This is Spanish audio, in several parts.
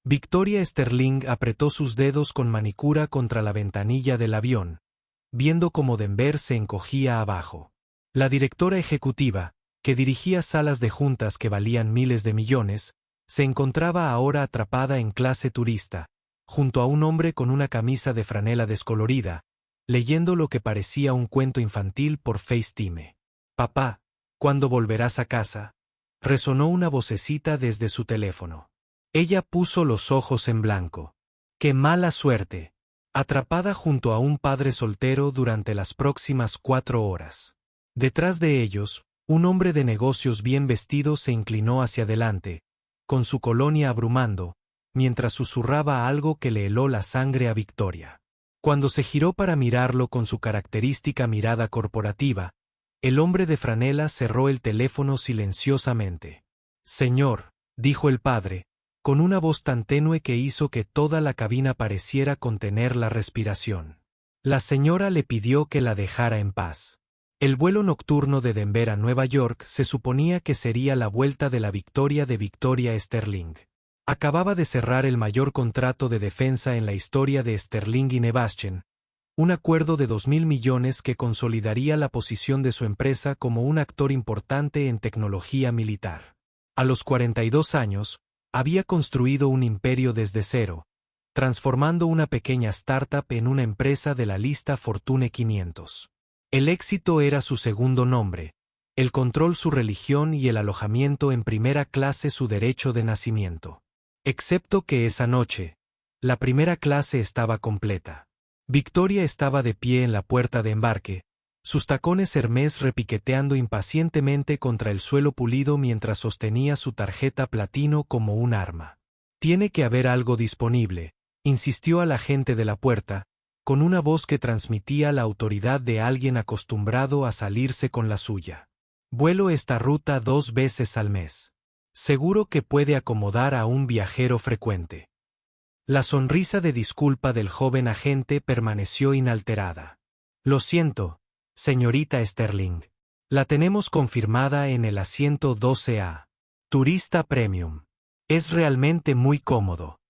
Victoria Sterling apretó sus dedos con manicura contra la ventanilla del avión, viendo cómo Denver se encogía abajo. La directora ejecutiva, que dirigía salas de juntas que valían miles de millones, se encontraba ahora atrapada en clase turista, junto a un hombre con una camisa de franela descolorida, leyendo lo que parecía un cuento infantil por FaceTime. «Papá, ¿cuándo volverás a casa?», resonó una vocecita desde su teléfono. Ella puso los ojos en blanco. ¡Qué mala suerte! Atrapada junto a un padre soltero durante las próximas 4 horas. Detrás de ellos, un hombre de negocios bien vestido se inclinó hacia adelante, con su colonia abrumando, mientras susurraba algo que le heló la sangre a Victoria. Cuando se giró para mirarlo con su característica mirada corporativa, el hombre de franela cerró el teléfono silenciosamente. «Señor», dijo el padre, con una voz tan tenue que hizo que toda la cabina pareciera contener la respiración. La señora le pidió que la dejara en paz. El vuelo nocturno de Denver a Nueva York se suponía que sería la vuelta de la victoria de Victoria Sterling. Acababa de cerrar el mayor contrato de defensa en la historia de Sterling y Nebastian, un acuerdo de 2.000 millones que consolidaría la posición de su empresa como un actor importante en tecnología militar. A los 42 años, había construido un imperio desde cero, transformando una pequeña startup en una empresa de la lista Fortune 500. El éxito era su segundo nombre, el control su religión y el alojamiento en primera clase su derecho de nacimiento. Excepto que esa noche, la primera clase estaba completa. Victoria estaba de pie en la puerta de embarque, sus tacones Hermès repiqueteando impacientemente contra el suelo pulido mientras sostenía su tarjeta platino como un arma. «Tiene que haber algo disponible», insistió al agente de la puerta, con una voz que transmitía la autoridad de alguien acostumbrado a salirse con la suya. «Vuelo esta ruta 2 veces al mes. Seguro que puede acomodar a un viajero frecuente». La sonrisa de disculpa del joven agente permaneció inalterada. «Lo siento, señorita Sterling. La tenemos confirmada en el asiento 12A. Turista Premium. Es realmente muy cómodo».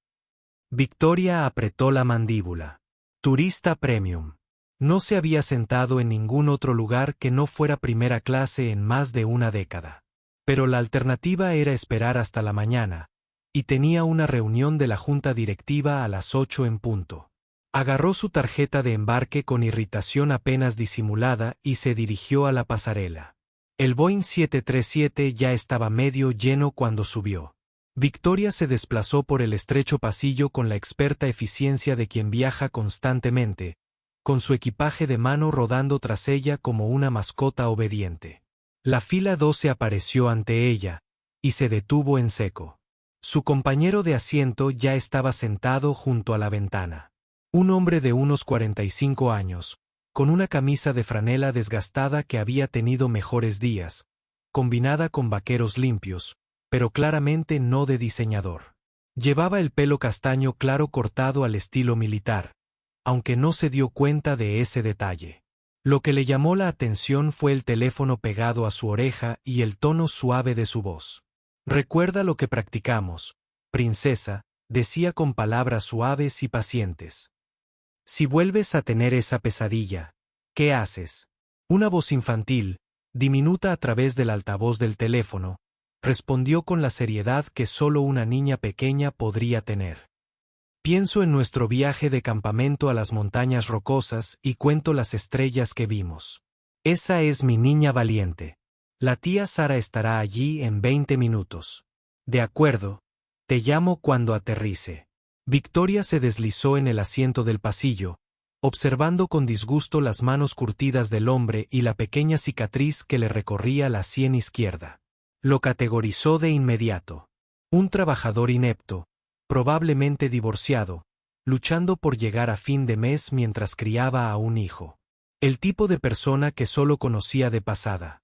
Victoria apretó la mandíbula. Turista Premium. No se había sentado en ningún otro lugar que no fuera primera clase en más de una década. Pero la alternativa era esperar hasta la mañana, y tenía una reunión de la junta directiva a las 8 en punto. Agarró su tarjeta de embarque con irritación apenas disimulada y se dirigió a la pasarela. El Boeing 737 ya estaba medio lleno cuando subió. Victoria se desplazó por el estrecho pasillo con la experta eficiencia de quien viaja constantemente, con su equipaje de mano rodando tras ella como una mascota obediente. La fila 12 apareció ante ella, y se detuvo en seco. Su compañero de asiento ya estaba sentado junto a la ventana. Un hombre de unos 45 años, con una camisa de franela desgastada que había tenido mejores días, combinada con vaqueros limpios, pero claramente no de diseñador. Llevaba el pelo castaño claro cortado al estilo militar, aunque no se dio cuenta de ese detalle. Lo que le llamó la atención fue el teléfono pegado a su oreja y el tono suave de su voz. «Recuerda lo que practicamos, princesa», decía con palabras suaves y pacientes. «Si vuelves a tener esa pesadilla, ¿qué haces?». Una voz infantil, diminuta a través del altavoz del teléfono, respondió con la seriedad que solo una niña pequeña podría tener. «Pienso en nuestro viaje de campamento a las montañas rocosas y cuento las estrellas que vimos. Esa es mi niña valiente. La tía Sara estará allí en 20 minutos. De acuerdo, te llamo cuando aterrice». Victoria se deslizó en el asiento del pasillo, observando con disgusto las manos curtidas del hombre y la pequeña cicatriz que le recorría la sien izquierda. Lo categorizó de inmediato. Un trabajador inepto, probablemente divorciado, luchando por llegar a fin de mes mientras criaba a un hijo. El tipo de persona que solo conocía de pasada.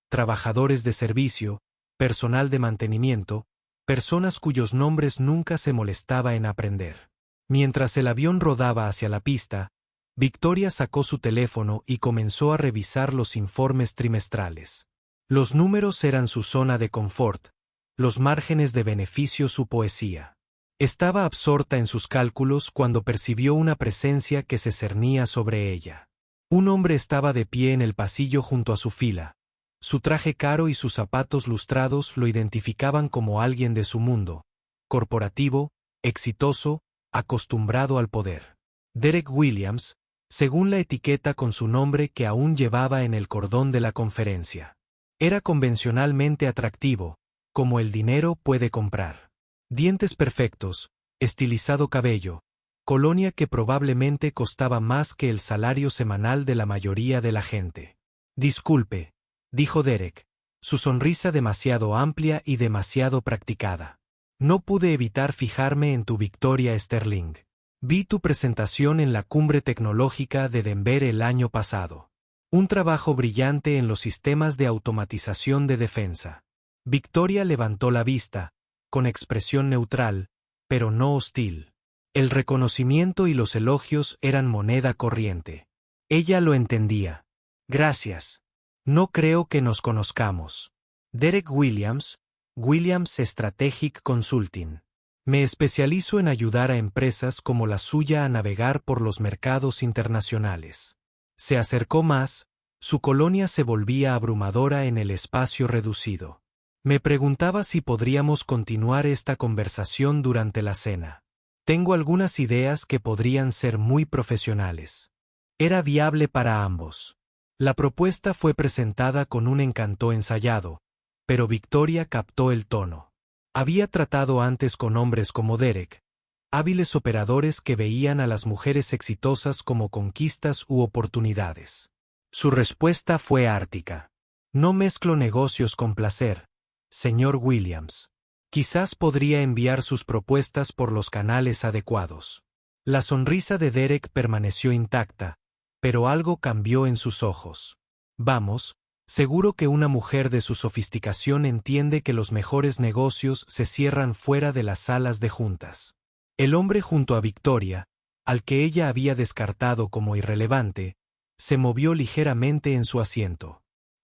Trabajadores de servicio, personal de mantenimiento, personas cuyos nombres nunca se molestaba en aprender. Mientras el avión rodaba hacia la pista, Victoria sacó su teléfono y comenzó a revisar los informes trimestrales. Los números eran su zona de confort, los márgenes de beneficio su poesía. Estaba absorta en sus cálculos cuando percibió una presencia que se cernía sobre ella. Un hombre estaba de pie en el pasillo junto a su fila. Su traje caro y sus zapatos lustrados lo identificaban como alguien de su mundo, corporativo, exitoso, acostumbrado al poder. Derek Williams, según la etiqueta con su nombre que aún llevaba en el cordón de la conferencia. Era convencionalmente atractivo, como el dinero puede comprar. Dientes perfectos, estilizado cabello, colonia que probablemente costaba más que el salario semanal de la mayoría de la gente. Disculpe, dijo Derek, su sonrisa demasiado amplia y demasiado practicada. No pude evitar fijarme en tu Victoria Sterling. Vi tu presentación en la Cumbre Tecnológica de Denver el año pasado. Un trabajo brillante en los sistemas de automatización de defensa. Victoria levantó la vista, con expresión neutral, pero no hostil. El reconocimiento y los elogios eran moneda corriente. Ella lo entendía. Gracias. No creo que nos conozcamos. Derek Williams, Williams Strategic Consulting. Me especializo en ayudar a empresas como la suya a navegar por los mercados internacionales. Se acercó más, su colonia se volvía abrumadora en el espacio reducido. Me preguntaba si podríamos continuar esta conversación durante la cena. Tengo algunas ideas que podrían ser muy profesionales. Era viable para ambos. La propuesta fue presentada con un encanto ensayado, pero Victoria captó el tono. Había tratado antes con hombres como Derek, hábiles operadores que veían a las mujeres exitosas como conquistas u oportunidades. Su respuesta fue ártica. No mezclo negocios con placer, señor Williams. Quizás podría enviar sus propuestas por los canales adecuados. La sonrisa de Derek permaneció intacta, pero algo cambió en sus ojos. Vamos, seguro que una mujer de su sofisticación entiende que los mejores negocios se cierran fuera de las salas de juntas. El hombre junto a Victoria, al que ella había descartado como irrelevante, se movió ligeramente en su asiento.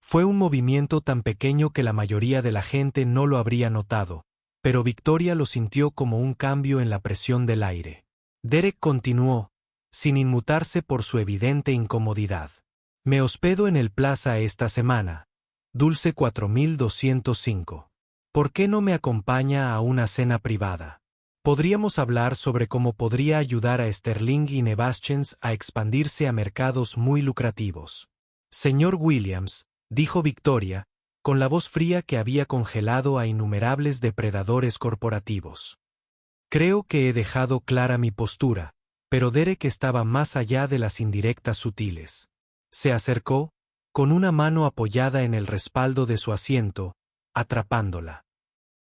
Fue un movimiento tan pequeño que la mayoría de la gente no lo habría notado, pero Victoria lo sintió como un cambio en la presión del aire. Derek continuó, sin inmutarse por su evidente incomodidad. Me hospedo en el Plaza esta semana, Dulce 4205. ¿Por qué no me acompaña a una cena privada? Podríamos hablar sobre cómo podría ayudar a Sterling y Nevaschens a expandirse a mercados muy lucrativos. Señor Williams, dijo Victoria, con la voz fría que había congelado a innumerables depredadores corporativos. Creo que he dejado clara mi postura, pero Derek estaba más allá de las indirectas sutiles. Se acercó, con una mano apoyada en el respaldo de su asiento, atrapándola.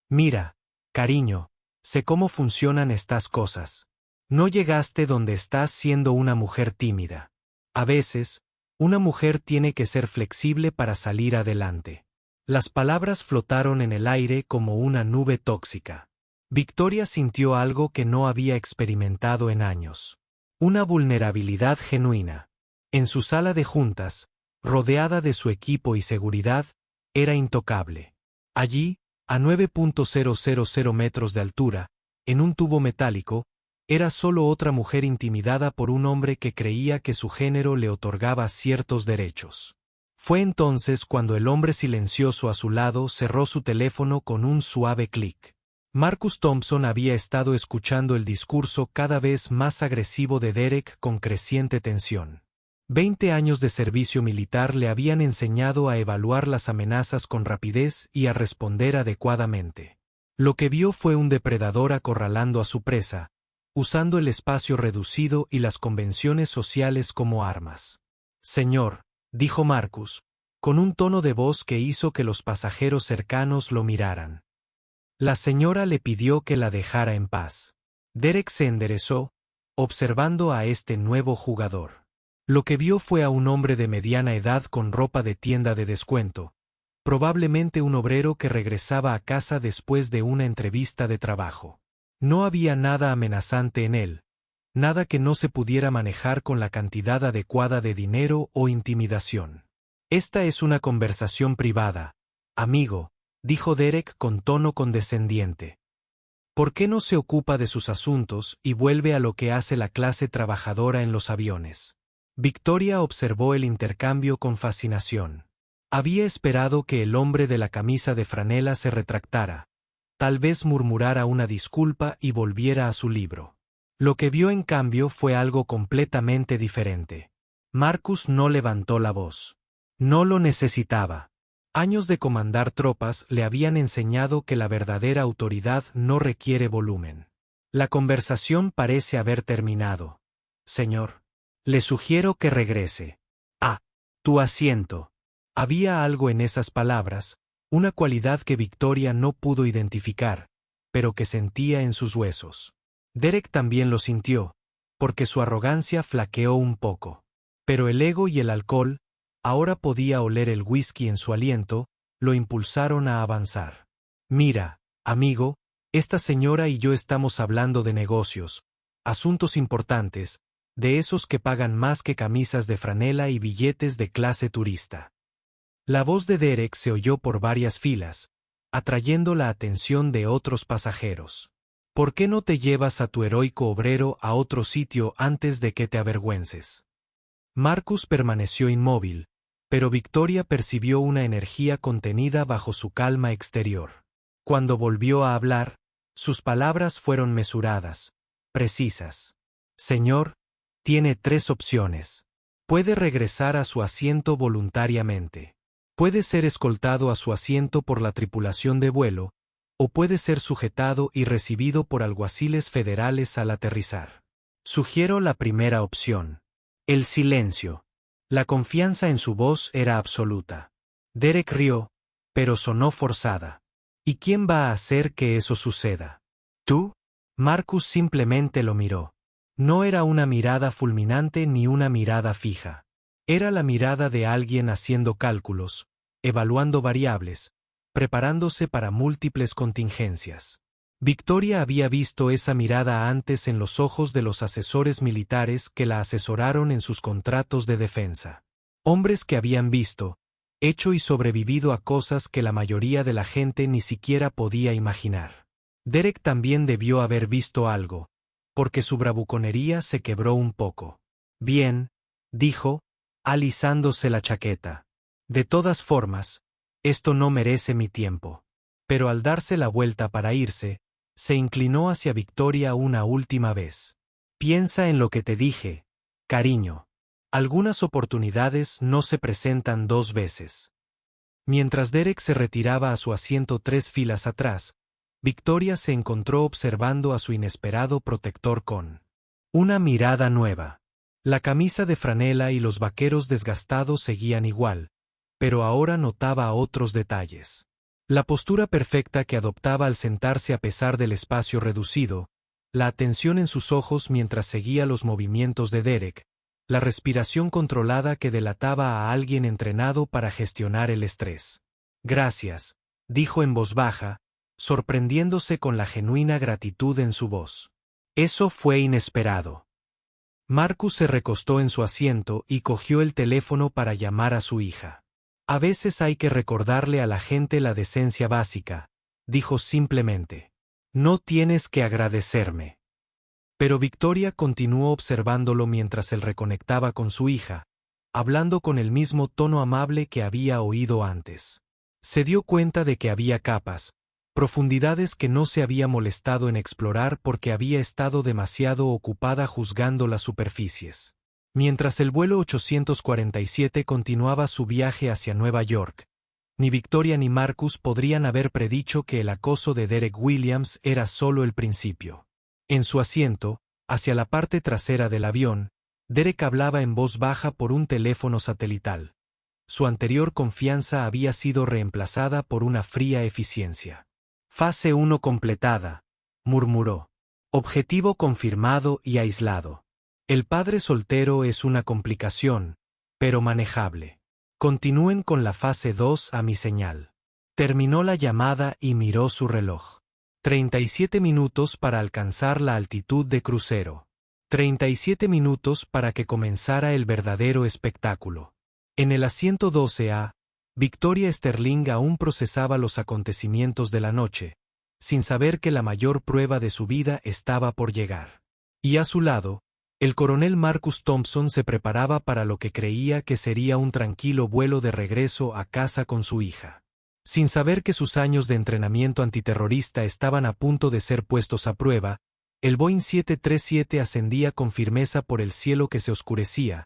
Mira, cariño, sé cómo funcionan estas cosas. No llegaste donde estás siendo una mujer tímida. A veces, una mujer tiene que ser flexible para salir adelante. Las palabras flotaron en el aire como una nube tóxica. Victoria sintió algo que no había experimentado en años. Una vulnerabilidad genuina. En su sala de juntas, rodeada de su equipo y seguridad, era intocable. Allí, a 9.000 metros de altura, en un tubo metálico, era solo otra mujer intimidada por un hombre que creía que su género le otorgaba ciertos derechos. Fue entonces cuando el hombre silencioso a su lado cerró su teléfono con un suave clic. Marcus Thompson había estado escuchando el discurso cada vez más agresivo de Derek con creciente tensión. 20 años de servicio militar le habían enseñado a evaluar las amenazas con rapidez y a responder adecuadamente. Lo que vio fue un depredador acorralando a su presa, usando el espacio reducido y las convenciones sociales como armas. Señor, dijo Marcus, con un tono de voz que hizo que los pasajeros cercanos lo miraran. La señora le pidió que la dejara en paz. Derek se enderezó, observando a este nuevo jugador. Lo que vio fue a un hombre de mediana edad con ropa de tienda de descuento, probablemente un obrero que regresaba a casa después de una entrevista de trabajo. No había nada amenazante en él, nada que no se pudiera manejar con la cantidad adecuada de dinero o intimidación. Esta es una conversación privada, amigo, dijo Derek con tono condescendiente. ¿Por qué no se ocupa de sus asuntos y vuelve a lo que hace la clase trabajadora en los aviones? Victoria observó el intercambio con fascinación. Había esperado que el hombre de la camisa de franela se retractara, tal vez murmurara una disculpa y volviera a su libro. Lo que vio en cambio fue algo completamente diferente. Marcus no levantó la voz. No lo necesitaba. Años de comandar tropas le habían enseñado que la verdadera autoridad no requiere volumen. La conversación parece haber terminado. Señor, le sugiero que regrese. A tu asiento. Había algo en esas palabras, una cualidad que Victoria no pudo identificar, pero que sentía en sus huesos. Derek también lo sintió, porque su arrogancia flaqueó un poco. Pero el ego y el alcohol, ahora podía oler el whisky en su aliento, lo impulsaron a avanzar. Mira, amigo, esta señora y yo estamos hablando de negocios, asuntos importantes, de esos que pagan más que camisas de franela y billetes de clase turista. La voz de Derek se oyó por varias filas, atrayendo la atención de otros pasajeros. ¿Por qué no te llevas a tu heroico obrero a otro sitio antes de que te avergüences? Marcus permaneció inmóvil, pero Victoria percibió una energía contenida bajo su calma exterior. Cuando volvió a hablar, sus palabras fueron mesuradas, precisas. Señor, tiene 3 opciones. Puede regresar a su asiento voluntariamente. Puede ser escoltado a su asiento por la tripulación de vuelo, o puede ser sujetado y recibido por alguaciles federales al aterrizar. Sugiero la primera opción. El silencio. La confianza en su voz era absoluta. Derek rió, pero sonó forzada. ¿Y quién va a hacer que eso suceda? ¿Tú? Marcus simplemente lo miró. No era una mirada fulminante ni una mirada fija. Era la mirada de alguien haciendo cálculos, evaluando variables, preparándose para múltiples contingencias. Victoria había visto esa mirada antes en los ojos de los asesores militares que la asesoraron en sus contratos de defensa. Hombres que habían visto, hecho y sobrevivido a cosas que la mayoría de la gente ni siquiera podía imaginar. Derek también debió haber visto algo, porque su bravuconería se quebró un poco. Bien, dijo, alisándose la chaqueta. De todas formas, esto no merece mi tiempo. Pero al darse la vuelta para irse, se inclinó hacia Victoria una última vez. Piensa en lo que te dije, cariño. Algunas oportunidades no se presentan 2 veces. Mientras Derek se retiraba a su asiento 3 filas atrás, Victoria se encontró observando a su inesperado protector con una mirada nueva. La camisa de franela y los vaqueros desgastados seguían igual, pero ahora notaba otros detalles. La postura perfecta que adoptaba al sentarse a pesar del espacio reducido, la atención en sus ojos mientras seguía los movimientos de Derek, la respiración controlada que delataba a alguien entrenado para gestionar el estrés. Gracias, dijo en voz baja, sorprendiéndose con la genuina gratitud en su voz. Eso fue inesperado. Marcus se recostó en su asiento y cogió el teléfono para llamar a su hija. A veces hay que recordarle a la gente la decencia básica, dijo simplemente. No tienes que agradecerme. Pero Victoria continuó observándolo mientras él reconectaba con su hija, hablando con el mismo tono amable que había oído antes. Se dio cuenta de que había capas, profundidades que no se había molestado en explorar porque había estado demasiado ocupada juzgando las superficies. Mientras el vuelo 847 continuaba su viaje hacia Nueva York, ni Victoria ni Marcus podrían haber predicho que el acoso de Derek Williams era solo el principio. En su asiento, hacia la parte trasera del avión, Derek hablaba en voz baja por un teléfono satelital. Su anterior confianza había sido reemplazada por una fría eficiencia. Fase 1 completada, murmuró. Objetivo confirmado y aislado. El padre soltero es una complicación, pero manejable. Continúen con la fase 2 a mi señal. Terminó la llamada y miró su reloj. 37 minutos para alcanzar la altitud de crucero. 37 minutos para que comenzara el verdadero espectáculo. En el asiento 12A, Victoria Sterling aún procesaba los acontecimientos de la noche, sin saber que la mayor prueba de su vida estaba por llegar. Y a su lado, el coronel Marcus Thompson se preparaba para lo que creía que sería un tranquilo vuelo de regreso a casa con su hija. Sin saber que sus años de entrenamiento antiterrorista estaban a punto de ser puestos a prueba, el Boeing 737 ascendía con firmeza por el cielo que se oscurecía,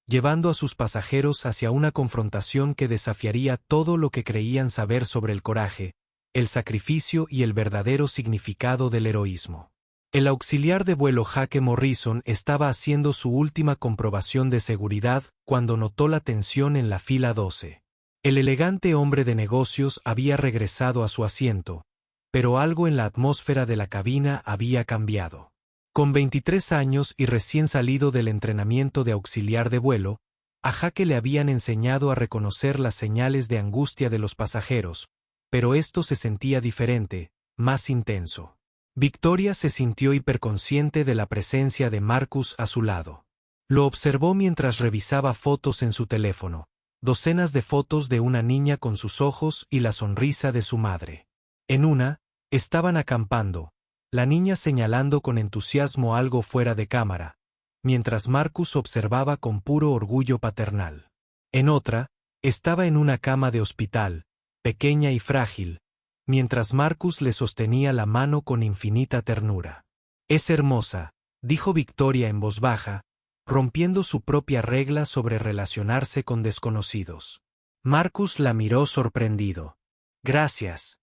llevando a sus pasajeros hacia una confrontación que desafiaría todo lo que creían saber sobre el coraje, el sacrificio y el verdadero significado del heroísmo. El auxiliar de vuelo Jake Morrison estaba haciendo su última comprobación de seguridad cuando notó la tensión en la fila 12. El elegante hombre de negocios había regresado a su asiento, pero algo en la atmósfera de la cabina había cambiado. Con 23 años y recién salido del entrenamiento de auxiliar de vuelo, a Jake le habían enseñado a reconocer las señales de angustia de los pasajeros, pero esto se sentía diferente, más intenso. Victoria se sintió hiperconsciente de la presencia de Marcus a su lado. Lo observó mientras revisaba fotos en su teléfono, docenas de fotos de una niña con sus ojos y la sonrisa de su madre. En una, estaban acampando, la niña señalando con entusiasmo algo fuera de cámara, mientras Marcus observaba con puro orgullo paternal. En otra, estaba en una cama de hospital, pequeña y frágil, mientras Marcus le sostenía la mano con infinita ternura. «Es hermosa», dijo Victoria en voz baja, rompiendo su propia regla sobre relacionarse con desconocidos. Marcus la miró sorprendido. «Gracias».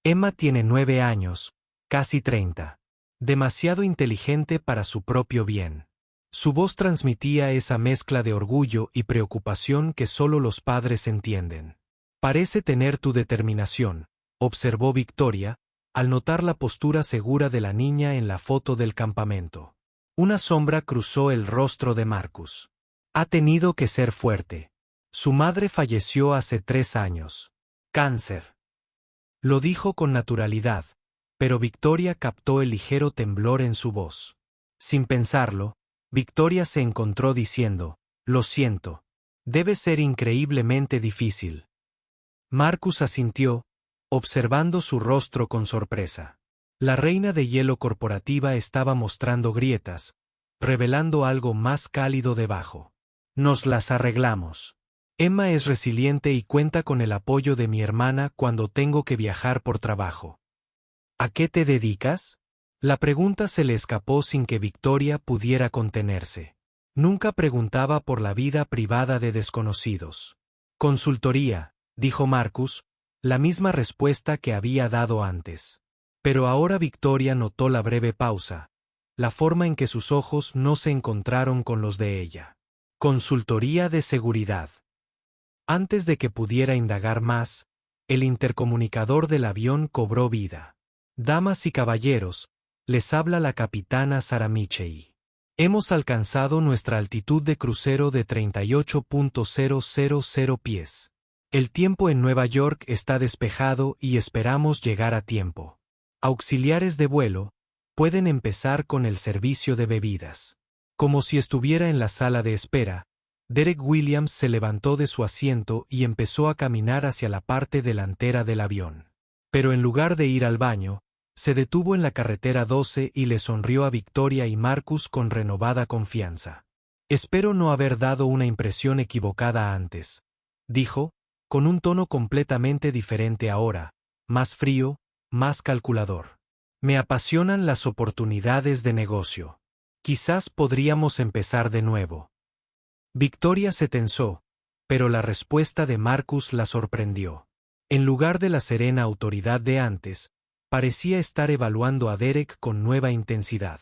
Emma tiene 9 años, casi 30. Demasiado inteligente para su propio bien. Su voz transmitía esa mezcla de orgullo y preocupación que solo los padres entienden. «Parece tener tu determinación», observó Victoria, al notar la postura segura de la niña en la foto del campamento. Una sombra cruzó el rostro de Marcus. «Ha tenido que ser fuerte. Su madre falleció hace 3 años. Cáncer». Lo dijo con naturalidad, pero Victoria captó el ligero temblor en su voz. Sin pensarlo, Victoria se encontró diciendo, «Lo siento. Debe ser increíblemente difícil». Marcus asintió, observando su rostro con sorpresa. La reina de hielo corporativa estaba mostrando grietas, revelando algo más cálido debajo. «Nos las arreglamos. Emma es resiliente y cuenta con el apoyo de mi hermana cuando tengo que viajar por trabajo». «¿A qué te dedicas?». La pregunta se le escapó sin que Victoria pudiera contenerse. Nunca preguntaba por la vida privada de desconocidos. «Consultoría», dijo Marcus, la misma respuesta que había dado antes. Pero ahora Victoria notó la breve pausa, la forma en que sus ojos no se encontraron con los de ella. «Consultoría de seguridad». Antes de que pudiera indagar más, el intercomunicador del avión cobró vida. «Damas y caballeros, les habla la capitana Saramichei. Hemos alcanzado nuestra altitud de crucero de 38.000 pies. El tiempo en Nueva York está despejado y esperamos llegar a tiempo. Auxiliares de vuelo, pueden empezar con el servicio de bebidas». Como si estuviera en la sala de espera, Derek Williams se levantó de su asiento y empezó a caminar hacia la parte delantera del avión. Pero en lugar de ir al baño, se detuvo en la carretera 12 y le sonrió a Victoria y Marcus con renovada confianza. «Espero no haber dado una impresión equivocada antes», dijo, con un tono completamente diferente ahora, más frío, más calculador. «Me apasionan las oportunidades de negocio. Quizás podríamos empezar de nuevo». Victoria se tensó, pero la respuesta de Marcus la sorprendió. En lugar de la serena autoridad de antes, parecía estar evaluando a Derek con nueva intensidad.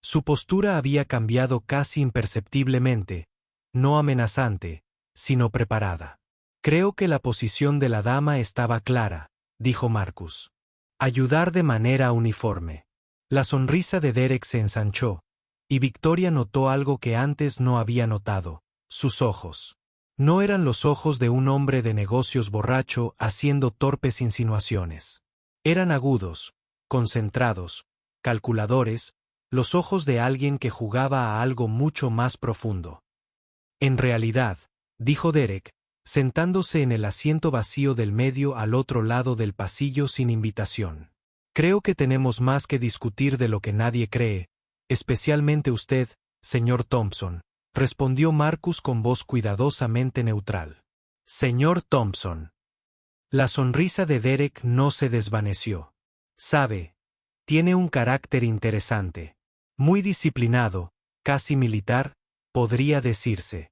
Su postura había cambiado casi imperceptiblemente, no amenazante, sino preparada. «Creo que la posición de la dama estaba clara», dijo Marcus. «Ayudar de manera uniforme». La sonrisa de Derek se ensanchó, y Victoria notó algo que antes no había notado: sus ojos. No eran los ojos de un hombre de negocios borracho haciendo torpes insinuaciones. Eran agudos, concentrados, calculadores, los ojos de alguien que jugaba a algo mucho más profundo. «En realidad», dijo Derek, sentándose en el asiento vacío del medio al otro lado del pasillo sin invitación. Creo que tenemos más que discutir de lo que nadie cree, especialmente usted, señor Thompson, respondió Marcus con voz cuidadosamente neutral. Señor Thompson. La sonrisa de Derek no se desvaneció. Sabe, tiene un carácter interesante. Muy disciplinado, casi militar, podría decirse.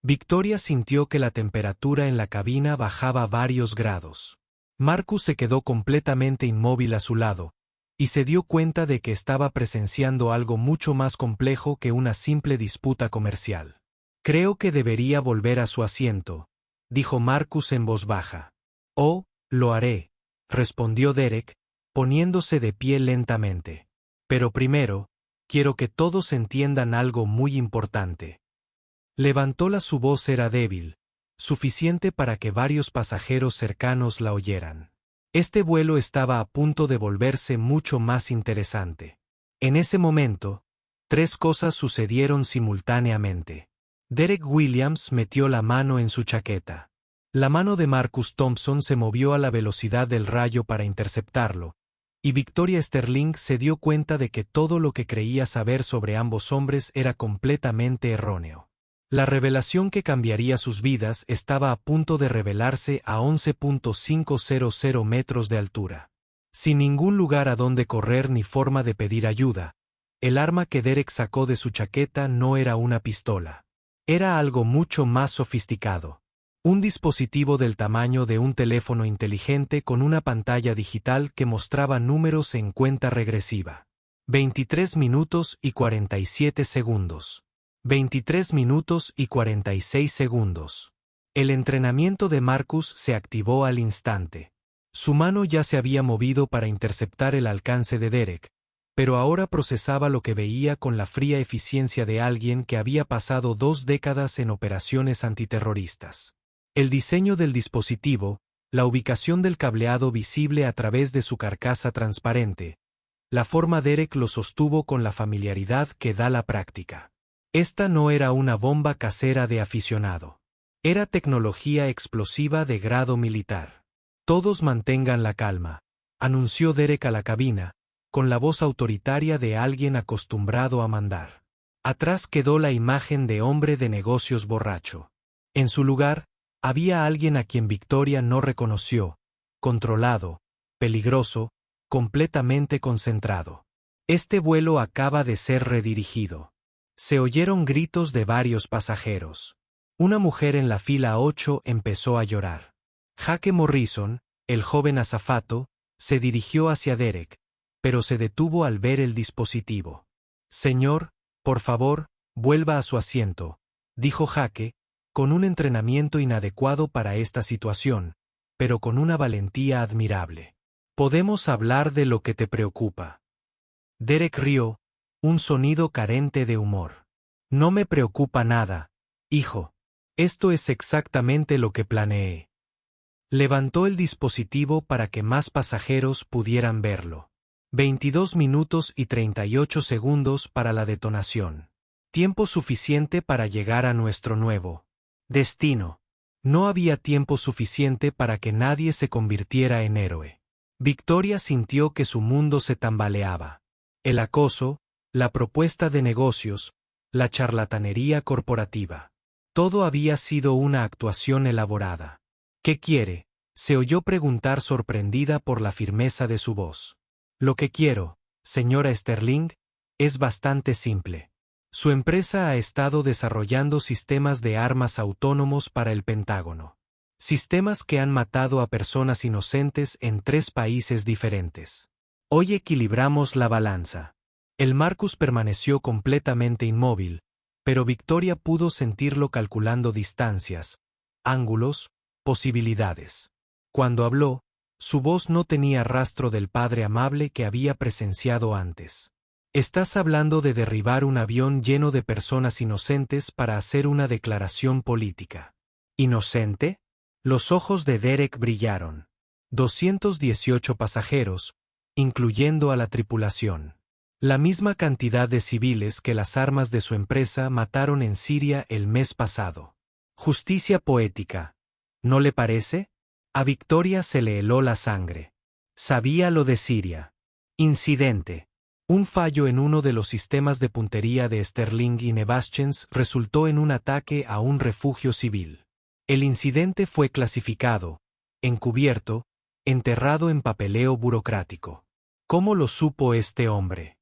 Victoria sintió que la temperatura en la cabina bajaba varios grados. Marcus se quedó completamente inmóvil a su lado, y se dio cuenta de que estaba presenciando algo mucho más complejo que una simple disputa comercial. Creo que debería volver a su asiento, dijo Marcus en voz baja. Oh, lo haré, respondió Derek, poniéndose de pie lentamente. Pero primero, quiero que todos entiendan algo muy importante. Su voz era débil, suficiente para que varios pasajeros cercanos la oyeran. Este vuelo estaba a punto de volverse mucho más interesante. En ese momento, 3 cosas sucedieron simultáneamente. Derek Williams metió la mano en su chaqueta. La mano de Marcus Thompson se movió a la velocidad del rayo para interceptarlo, y Victoria Sterling se dio cuenta de que todo lo que creía saber sobre ambos hombres era completamente erróneo. La revelación que cambiaría sus vidas estaba a punto de revelarse a 11.500 metros de altura. Sin ningún lugar a donde correr ni forma de pedir ayuda, el arma que Derek sacó de su chaqueta no era una pistola. Era algo mucho más sofisticado. Un dispositivo del tamaño de un teléfono inteligente con una pantalla digital que mostraba números en cuenta regresiva. 23 minutos y 47 segundos. 23 minutos y 46 segundos. El entrenamiento de Marcus se activó al instante. Su mano ya se había movido para interceptar el alcance de Derek, pero ahora procesaba lo que veía con la fría eficiencia de alguien que había pasado 2 décadas en operaciones antiterroristas. El diseño del dispositivo, la ubicación del cableado visible a través de su carcasa transparente, la forma Derek lo sostuvo con la familiaridad que da la práctica. Esta no era una bomba casera de aficionado. Era tecnología explosiva de grado militar. Todos mantengan la calma, anunció Derek a la cabina, con la voz autoritaria de alguien acostumbrado a mandar. Atrás quedó la imagen de hombre de negocios borracho. En su lugar, había alguien a quien Victoria no reconoció, controlado, peligroso, completamente concentrado. Este vuelo acaba de ser redirigido. Se oyeron gritos de varios pasajeros. Una mujer en la fila 8 empezó a llorar. Jake Morrison, el joven azafato, se dirigió hacia Derek, pero se detuvo al ver el dispositivo. Señor, por favor, vuelva a su asiento, dijo Jake, con un entrenamiento inadecuado para esta situación, pero con una valentía admirable. Podemos hablar de lo que te preocupa. Derek rió, un sonido carente de humor. No me preocupa nada, hijo. Esto es exactamente lo que planeé. Levantó el dispositivo para que más pasajeros pudieran verlo. 22 minutos y 38 segundos para la detonación. Tiempo suficiente para llegar a nuestro nuevo destino. No había tiempo suficiente para que nadie se convirtiera en héroe. Victoria sintió que su mundo se tambaleaba. El acoso, la propuesta de negocios, la charlatanería corporativa. Todo había sido una actuación elaborada. ¿Qué quiere?, se oyó preguntar sorprendida por la firmeza de su voz. Lo que quiero, señora Sterling, es bastante simple. Su empresa ha estado desarrollando sistemas de armas autónomos para el Pentágono. Sistemas que han matado a personas inocentes en 3 países diferentes. Hoy equilibramos la balanza. El Marcus permaneció completamente inmóvil, pero Victoria pudo sentirlo calculando distancias, ángulos, posibilidades. Cuando habló, su voz no tenía rastro del padre amable que había presenciado antes. Estás hablando de derribar un avión lleno de personas inocentes para hacer una declaración política. ¿Inocente? Los ojos de Derek brillaron. 218 pasajeros, incluyendo a la tripulación. La misma cantidad de civiles que las armas de su empresa mataron en Siria el mes pasado. Justicia poética, ¿no le parece? A Victoria se le heló la sangre. Sabía lo de Siria. Incidente. Un fallo en uno de los sistemas de puntería de Sterling y Nevaschens resultó en un ataque a un refugio civil. El incidente fue clasificado, encubierto, enterrado en papeleo burocrático. ¿Cómo lo supo este hombre?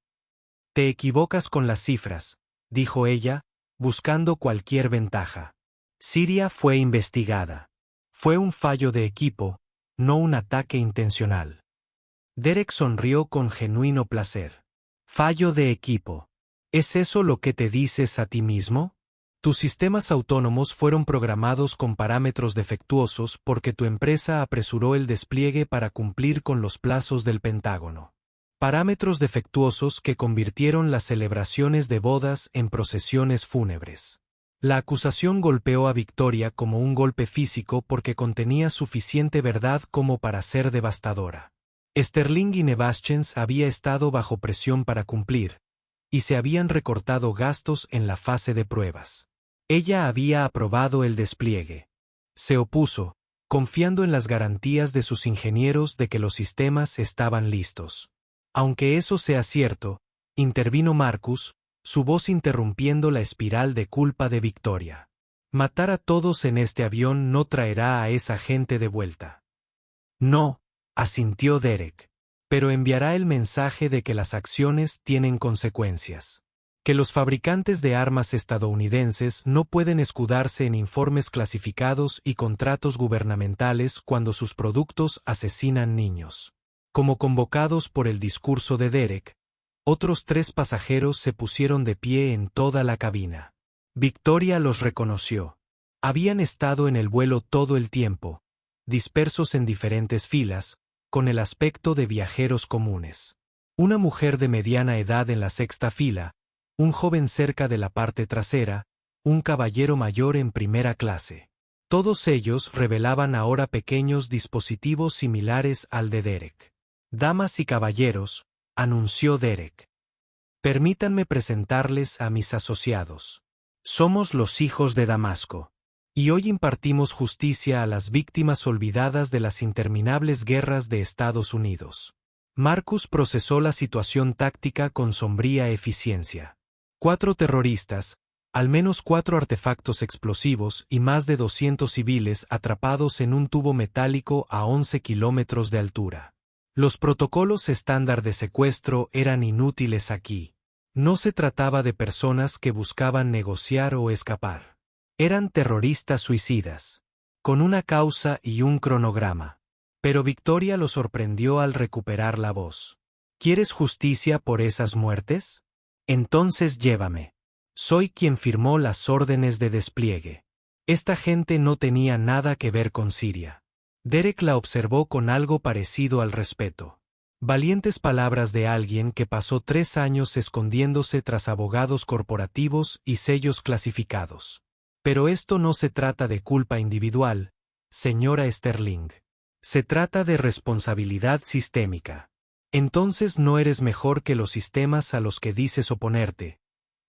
Te equivocas con las cifras, dijo ella, buscando cualquier ventaja. Siria fue investigada. Fue un fallo de equipo, no un ataque intencional. Derek sonrió con genuino placer. Fallo de equipo. ¿Es eso lo que te dices a ti mismo? Tus sistemas autónomos fueron programados con parámetros defectuosos porque tu empresa apresuró el despliegue para cumplir con los plazos del Pentágono. Parámetros defectuosos que convirtieron las celebraciones de bodas en procesiones fúnebres. La acusación golpeó a Victoria como un golpe físico porque contenía suficiente verdad como para ser devastadora. Sterling y Nevaschens había estado bajo presión para cumplir, y se habían recortado gastos en la fase de pruebas. Ella había aprobado el despliegue. Se opuso, confiando en las garantías de sus ingenieros de que los sistemas estaban listos. Aunque eso sea cierto, intervino Marcus, su voz interrumpiendo la espiral de culpa de Victoria. Matar a todos en este avión no traerá a esa gente de vuelta. No, asintió Derek. Pero enviará el mensaje de que las acciones tienen consecuencias. Que los fabricantes de armas estadounidenses no pueden escudarse en informes clasificados y contratos gubernamentales cuando sus productos asesinan niños. Como convocados por el discurso de Derek, otros 3 pasajeros se pusieron de pie en toda la cabina. Victoria los reconoció. Habían estado en el vuelo todo el tiempo, dispersos en diferentes filas, con el aspecto de viajeros comunes. Una mujer de mediana edad en la 6ª fila, un joven cerca de la parte trasera, un caballero mayor en primera clase. Todos ellos revelaban ahora pequeños dispositivos similares al de Derek. Damas y caballeros, anunció Derek. Permítanme presentarles a mis asociados. Somos los hijos de Damasco. Y hoy impartimos justicia a las víctimas olvidadas de las interminables guerras de Estados Unidos. Marcus procesó la situación táctica con sombría eficiencia. 4 terroristas, al menos 4 artefactos explosivos y más de 200 civiles atrapados en un tubo metálico a 11 kilómetros de altura. Los protocolos estándar de secuestro eran inútiles aquí. No se trataba de personas que buscaban negociar o escapar. Eran terroristas suicidas, con una causa y un cronograma. Pero Victoria lo sorprendió al recuperar la voz. ¿Quieres justicia por esas muertes? Entonces llévame. Soy quien firmó las órdenes de despliegue. Esta gente no tenía nada que ver con Siria. Derek la observó con algo parecido al respeto. Valientes palabras de alguien que pasó 3 años escondiéndose tras abogados corporativos y sellos clasificados. Pero esto no se trata de culpa individual, señora Sterling. Se trata de responsabilidad sistémica. Entonces no eres mejor que los sistemas a los que dices oponerte,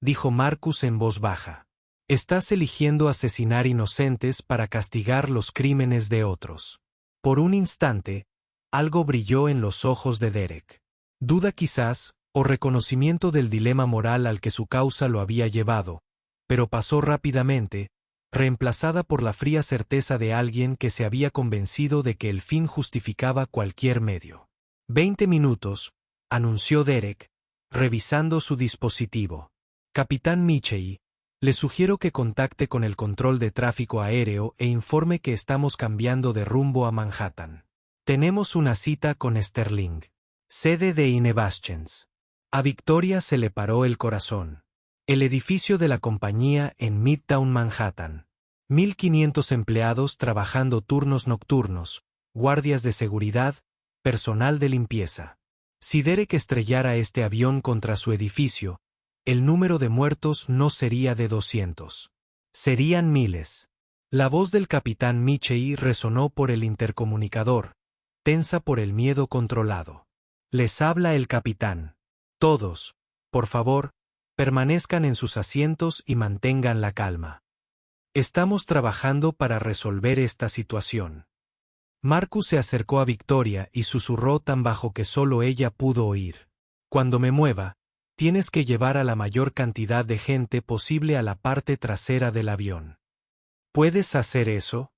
dijo Marcus en voz baja. Estás eligiendo asesinar inocentes para castigar los crímenes de otros. Por un instante, algo brilló en los ojos de Derek. Duda quizás, o reconocimiento del dilema moral al que su causa lo había llevado, pero pasó rápidamente, reemplazada por la fría certeza de alguien que se había convencido de que el fin justificaba cualquier medio. 20 minutos, anunció Derek, revisando su dispositivo. Capitán Michei, le sugiero que contacte con el control de tráfico aéreo e informe que estamos cambiando de rumbo a Manhattan. Tenemos una cita con Sterling, sede de Nevaschens. A Victoria se le paró el corazón. El edificio de la compañía en Midtown Manhattan. 1.500 empleados trabajando turnos nocturnos, guardias de seguridad, personal de limpieza. Si Derek estrellara este avión contra su edificio, el número de muertos no sería de 200. Serían miles. La voz del capitán Michei resonó por el intercomunicador, tensa por el miedo controlado. Les habla el capitán. Todos, por favor, permanezcan en sus asientos y mantengan la calma. Estamos trabajando para resolver esta situación. Marcus se acercó a Victoria y susurró tan bajo que solo ella pudo oír. Cuando me mueva, tienes que llevar a la mayor cantidad de gente posible a la parte trasera del avión. ¿Puedes hacer eso?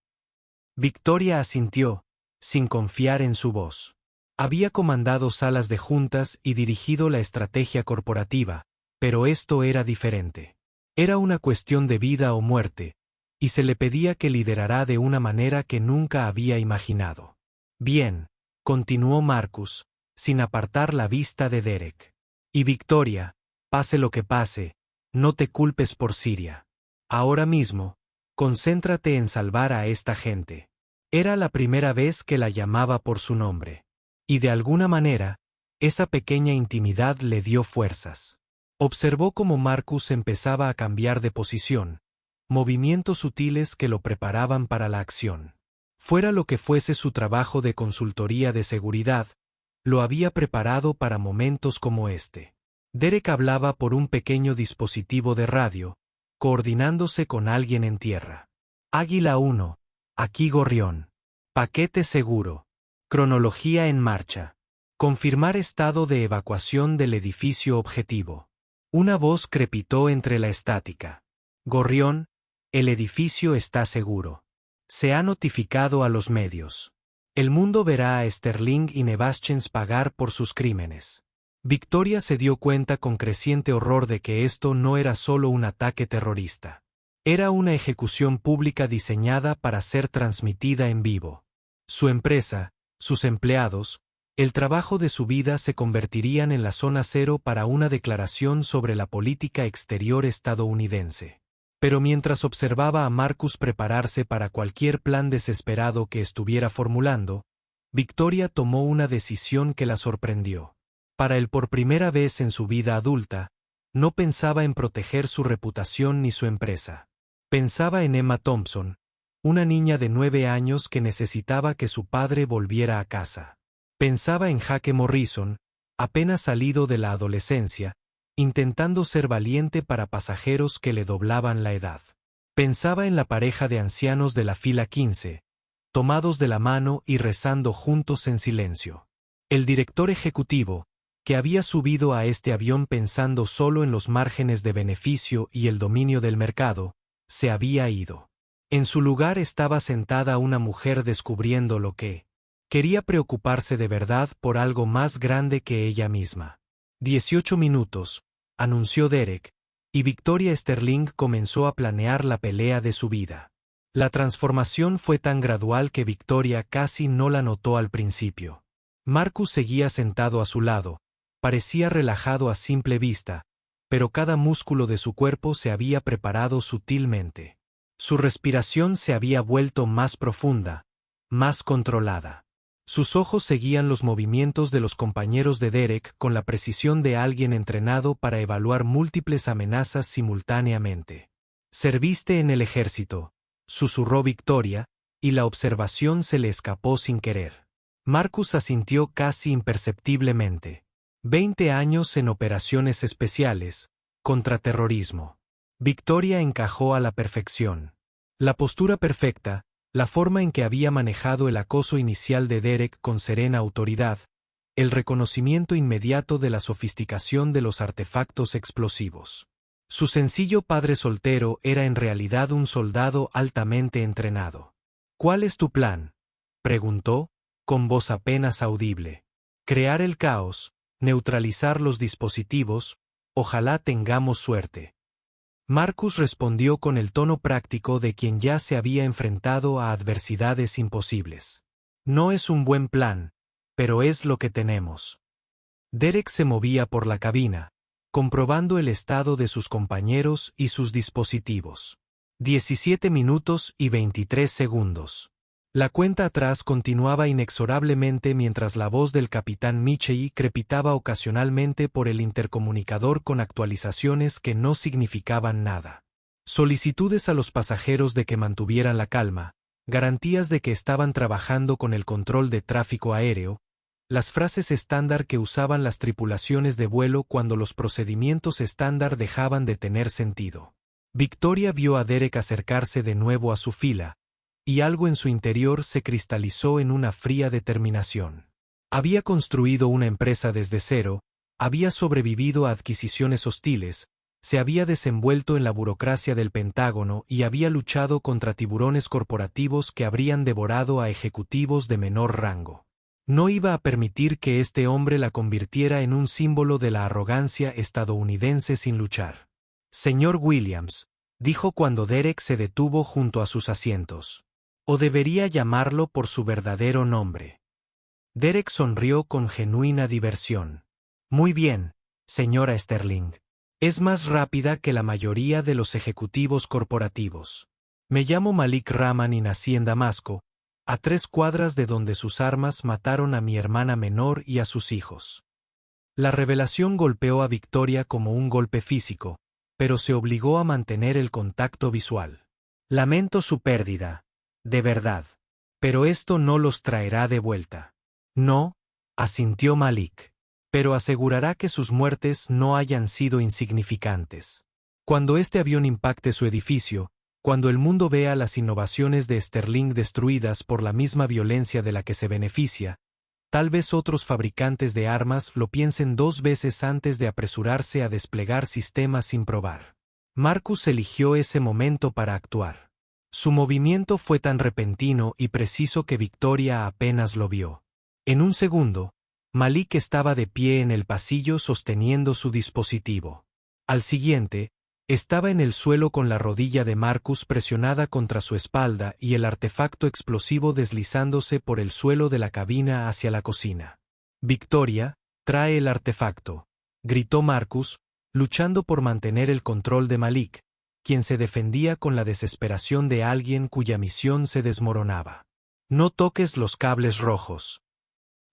Victoria asintió, sin confiar en su voz. Había comandado salas de juntas y dirigido la estrategia corporativa, pero esto era diferente. Era una cuestión de vida o muerte, y se le pedía que liderara de una manera que nunca había imaginado. Bien, continuó Marcus, sin apartar la vista de Derek. Y Victoria, pase lo que pase, no te culpes por Siria. Ahora mismo, concéntrate en salvar a esta gente. Era la primera vez que la llamaba por su nombre. Y de alguna manera, esa pequeña intimidad le dio fuerzas. Observó cómo Marcus empezaba a cambiar de posición, movimientos sutiles que lo preparaban para la acción. Fuera lo que fuese su trabajo de consultoría de seguridad, lo había preparado para momentos como este. Derek hablaba por un pequeño dispositivo de radio, coordinándose con alguien en tierra. Águila 1, aquí Gorrión. Paquete seguro. Cronología en marcha. Confirmar estado de evacuación del edificio objetivo. Una voz crepitó entre la estática. Gorrión, el edificio está seguro. Se ha notificado a los medios. El mundo verá a Sterling y Nevaschens pagar por sus crímenes. Victoria se dio cuenta con creciente horror de que esto no era solo un ataque terrorista. Era una ejecución pública diseñada para ser transmitida en vivo. Su empresa, sus empleados, el trabajo de su vida se convertirían en la zona cero para una declaración sobre la política exterior estadounidense. Pero mientras observaba a Marcus prepararse para cualquier plan desesperado que estuviera formulando, Victoria tomó una decisión que la sorprendió. Para él, por primera vez en su vida adulta, no pensaba en proteger su reputación ni su empresa. Pensaba en Emma Thompson, una niña de 9 años que necesitaba que su padre volviera a casa. Pensaba en Jake Morrison, apenas salido de la adolescencia, intentando ser valiente para pasajeros que le doblaban la edad. Pensaba en la pareja de ancianos de la fila 15, tomados de la mano y rezando juntos en silencio. El director ejecutivo, que había subido a este avión pensando solo en los márgenes de beneficio y el dominio del mercado, se había ido. En su lugar estaba sentada una mujer descubriendo lo que quería preocuparse de verdad por algo más grande que ella misma. 18 minutos, anunció Derek, y Victoria Sterling comenzó a planear la pelea de su vida. La transformación fue tan gradual que Victoria casi no la notó al principio. Marcus seguía sentado a su lado, parecía relajado a simple vista, pero cada músculo de su cuerpo se había preparado sutilmente. Su respiración se había vuelto más profunda, más controlada. Sus ojos seguían los movimientos de los compañeros de Derek con la precisión de alguien entrenado para evaluar múltiples amenazas simultáneamente. «Serviste en el ejército», susurró Victoria, y la observación se le escapó sin querer. Marcus asintió casi imperceptiblemente. 20 años en operaciones especiales, contraterrorismo. Victoria encajó a la perfección. La postura perfecta, la forma en que había manejado el acoso inicial de Derek con serena autoridad, el reconocimiento inmediato de la sofisticación de los artefactos explosivos. Su sencillo padre soltero era en realidad un soldado altamente entrenado. «¿Cuál es tu plan?», preguntó, con voz apenas audible. «Crear el caos, neutralizar los dispositivos, ojalá tengamos suerte». Marcus respondió con el tono práctico de quien ya se había enfrentado a adversidades imposibles. «No es un buen plan, pero es lo que tenemos». Derek se movía por la cabina, comprobando el estado de sus compañeros y sus dispositivos. 17 minutos y 23 segundos. La cuenta atrás continuaba inexorablemente mientras la voz del capitán Michei crepitaba ocasionalmente por el intercomunicador con actualizaciones que no significaban nada. Solicitudes a los pasajeros de que mantuvieran la calma, garantías de que estaban trabajando con el control de tráfico aéreo, las frases estándar que usaban las tripulaciones de vuelo cuando los procedimientos estándar dejaban de tener sentido. Victoria vio a Derek acercarse de nuevo a su fila, y algo en su interior se cristalizó en una fría determinación. Había construido una empresa desde cero, había sobrevivido a adquisiciones hostiles, se había desenvuelto en la burocracia del Pentágono y había luchado contra tiburones corporativos que habrían devorado a ejecutivos de menor rango. No iba a permitir que este hombre la convirtiera en un símbolo de la arrogancia estadounidense sin luchar. Señor Williams, dijo cuando Derek se detuvo junto a sus asientos. O debería llamarlo por su verdadero nombre. Derek sonrió con genuina diversión. Muy bien, señora Sterling. Es más rápida que la mayoría de los ejecutivos corporativos. Me llamo Malik Rahman y nací en Damasco, a 3 cuadras de donde sus armas mataron a mi hermana menor y a sus hijos. La revelación golpeó a Victoria como un golpe físico, pero se obligó a mantener el contacto visual. Lamento su pérdida, de verdad. Pero esto no los traerá de vuelta. No, asintió Malik. Pero asegurará que sus muertes no hayan sido insignificantes. Cuando este avión impacte su edificio, cuando el mundo vea las innovaciones de Sterling destruidas por la misma violencia de la que se beneficia, tal vez otros fabricantes de armas lo piensen 2 veces antes de apresurarse a desplegar sistemas sin probar. Marcus eligió ese momento para actuar. Su movimiento fue tan repentino y preciso que Victoria apenas lo vio. En un segundo, Malik estaba de pie en el pasillo sosteniendo su dispositivo. Al siguiente, estaba en el suelo con la rodilla de Marcus presionada contra su espalda y el artefacto explosivo deslizándose por el suelo de la cabina hacia la cocina. Victoria, trae el artefacto, gritó Marcus, luchando por mantener el control de Malik, quien se defendía con la desesperación de alguien cuya misión se desmoronaba. No toques los cables rojos.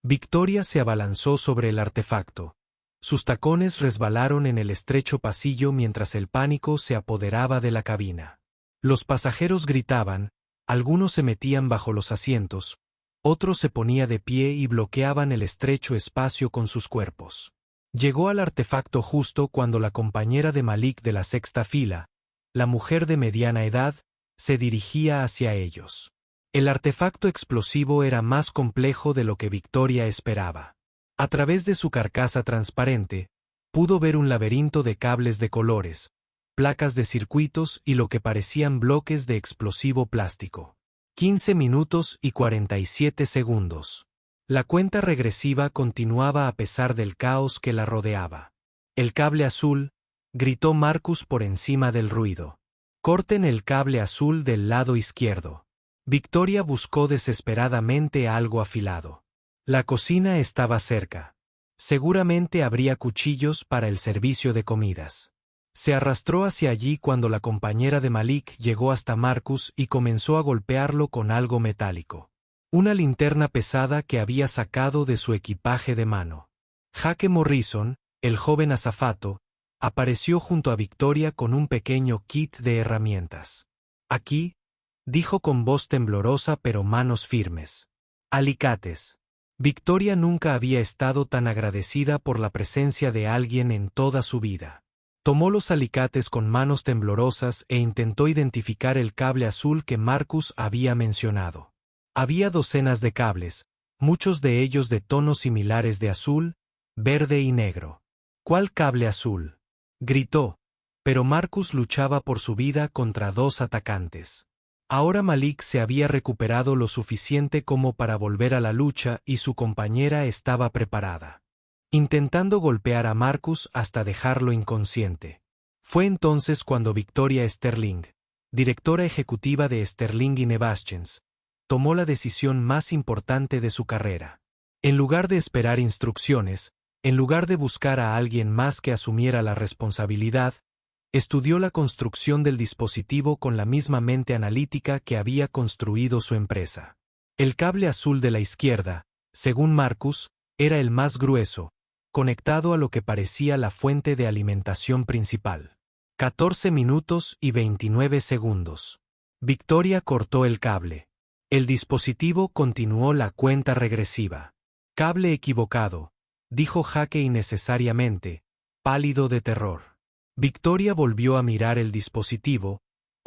Victoria se abalanzó sobre el artefacto. Sus tacones resbalaron en el estrecho pasillo mientras el pánico se apoderaba de la cabina. Los pasajeros gritaban, algunos se metían bajo los asientos, otros se ponían de pie y bloqueaban el estrecho espacio con sus cuerpos. Llegó al artefacto justo cuando la compañera de Malik de la 6ª fila, la mujer de mediana edad, se dirigía hacia ellos. El artefacto explosivo era más complejo de lo que Victoria esperaba. A través de su carcasa transparente, pudo ver un laberinto de cables de colores, placas de circuitos y lo que parecían bloques de explosivo plástico. 15 minutos y 47 segundos. La cuenta regresiva continuaba a pesar del caos que la rodeaba. El cable azul, gritó Marcus por encima del ruido. Corten el cable azul del lado izquierdo. Victoria buscó desesperadamente algo afilado. La cocina estaba cerca. Seguramente habría cuchillos para el servicio de comidas. Se arrastró hacia allí cuando la compañera de Malik llegó hasta Marcus y comenzó a golpearlo con algo metálico. Una linterna pesada que había sacado de su equipaje de mano. Jake Morrison, el joven azafato, apareció junto a Victoria con un pequeño kit de herramientas. Aquí, dijo con voz temblorosa pero manos firmes. Alicates. Victoria nunca había estado tan agradecida por la presencia de alguien en toda su vida. Tomó los alicates con manos temblorosas e intentó identificar el cable azul que Marcus había mencionado. Había docenas de cables, muchos de ellos de tonos similares de azul, verde y negro. ¿Cuál cable azul?, gritó, pero Marcus luchaba por su vida contra 2 atacantes. Ahora Malik se había recuperado lo suficiente como para volver a la lucha y su compañera estaba preparada. Intentando golpear a Marcus hasta dejarlo inconsciente. Fue entonces cuando Victoria Sterling, directora ejecutiva de Sterling & Nevaschens, tomó la decisión más importante de su carrera. En lugar de esperar instrucciones, en lugar de buscar a alguien más que asumiera la responsabilidad, estudió la construcción del dispositivo con la misma mente analítica que había construido su empresa. El cable azul de la izquierda, según Marcus, era el más grueso, conectado a lo que parecía la fuente de alimentación principal. 14 minutos y 29 segundos. Victoria cortó el cable. El dispositivo continuó la cuenta regresiva. Cable equivocado, dijo Jake innecesariamente, pálido de terror. Victoria volvió a mirar el dispositivo,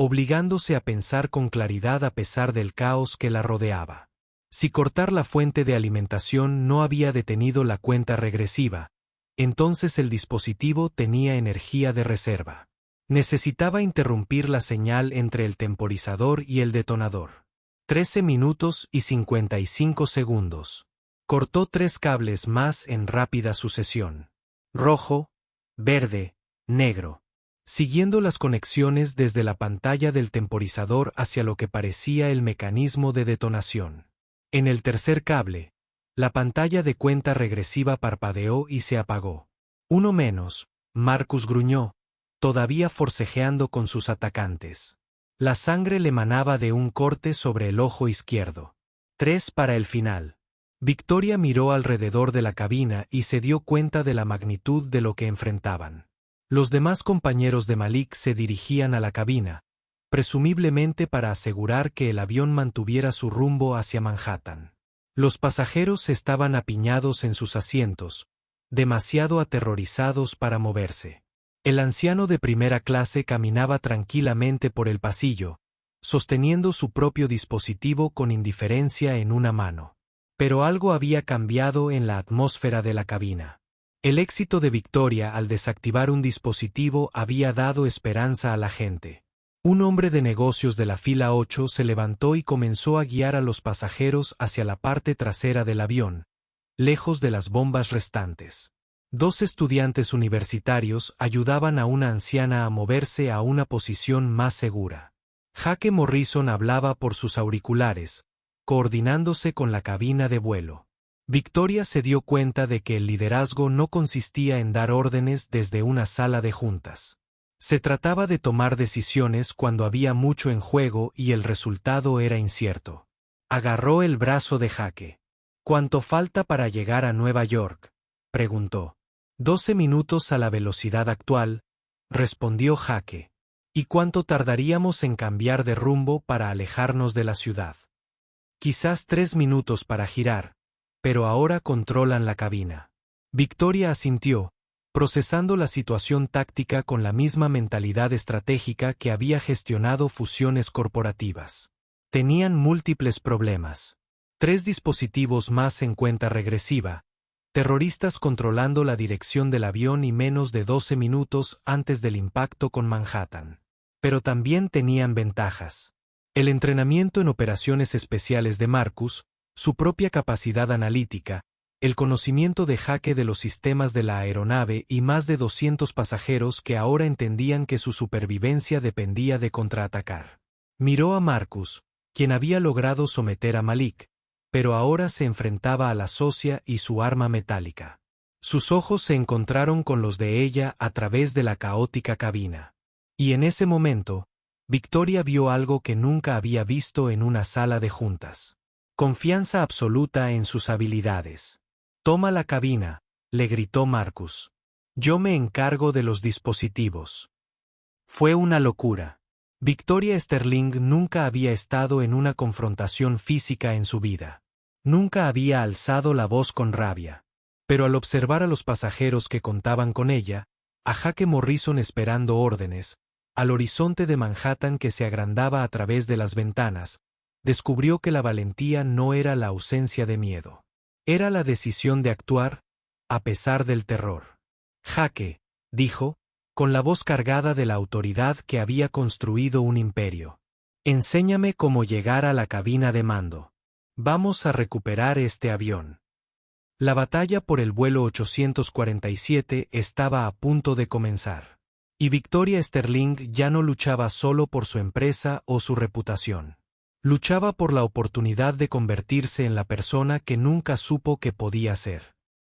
obligándose a pensar con claridad a pesar del caos que la rodeaba. Si cortar la fuente de alimentación no había detenido la cuenta regresiva, entonces el dispositivo tenía energía de reserva. Necesitaba interrumpir la señal entre el temporizador y el detonador. 13 minutos y 55 segundos. Cortó 3 cables más en rápida sucesión. Rojo, verde, negro. Siguiendo las conexiones desde la pantalla del temporizador hacia lo que parecía el mecanismo de detonación. En el tercer cable, la pantalla de cuenta regresiva parpadeó y se apagó. Uno menos, Marcus gruñó, todavía forcejeando con sus atacantes. La sangre le manaba de un corte sobre el ojo izquierdo. 3 para el final. Victoria miró alrededor de la cabina y se dio cuenta de la magnitud de lo que enfrentaban. Los demás compañeros de Malik se dirigían a la cabina, presumiblemente para asegurar que el avión mantuviera su rumbo hacia Manhattan. Los pasajeros estaban apiñados en sus asientos, demasiado aterrorizados para moverse. El anciano de primera clase caminaba tranquilamente por el pasillo, sosteniendo su propio dispositivo con indiferencia en una mano. Pero algo había cambiado en la atmósfera de la cabina. El éxito de Victoria al desactivar un dispositivo había dado esperanza a la gente. Un hombre de negocios de la fila 8 se levantó y comenzó a guiar a los pasajeros hacia la parte trasera del avión, lejos de las bombas restantes. 2 estudiantes universitarios ayudaban a una anciana a moverse a una posición más segura. Jake Morrison hablaba por sus auriculares, coordinándose con la cabina de vuelo. Victoria se dio cuenta de que el liderazgo no consistía en dar órdenes desde una sala de juntas. Se trataba de tomar decisiones cuando había mucho en juego y el resultado era incierto. Agarró el brazo de Jake. ¿Cuánto falta para llegar a Nueva York?, preguntó. 12 minutos a la velocidad actual, respondió Jake. ¿Y cuánto tardaríamos en cambiar de rumbo para alejarnos de la ciudad? Quizás 3 minutos para girar, pero ahora controlan la cabina. Victoria asintió, procesando la situación táctica con la misma mentalidad estratégica que había gestionado fusiones corporativas. Tenían múltiples problemas. 3 dispositivos más en cuenta regresiva, terroristas controlando la dirección del avión y menos de 12 minutos antes del impacto con Manhattan. Pero también tenían ventajas. El entrenamiento en operaciones especiales de Marcus, su propia capacidad analítica, el conocimiento de Jake de los sistemas de la aeronave y más de 200 pasajeros que ahora entendían que su supervivencia dependía de contraatacar. Miró a Marcus, quien había logrado someter a Malik, pero ahora se enfrentaba a la socia y su arma metálica. Sus ojos se encontraron con los de ella a través de la caótica cabina. Y en ese momento, Victoria vio algo que nunca había visto en una sala de juntas. Confianza absoluta en sus habilidades. «Toma la cabina», le gritó Marcus. «Yo me encargo de los dispositivos». Fue una locura. Victoria Sterling nunca había estado en una confrontación física en su vida. Nunca había alzado la voz con rabia. Pero al observar a los pasajeros que contaban con ella, a Jake Morrison esperando órdenes, al horizonte de Manhattan que se agrandaba a través de las ventanas, descubrió que la valentía no era la ausencia de miedo. Era la decisión de actuar, a pesar del terror. «Jake», dijo, con la voz cargada de la autoridad que había construido un imperio. «Enséñame cómo llegar a la cabina de mando. Vamos a recuperar este avión». La batalla por el vuelo 847 estaba a punto de comenzar. Y Victoria Sterling ya no luchaba solo por su empresa o su reputación. Luchaba por la oportunidad de convertirse en la persona que nunca supo que podía ser.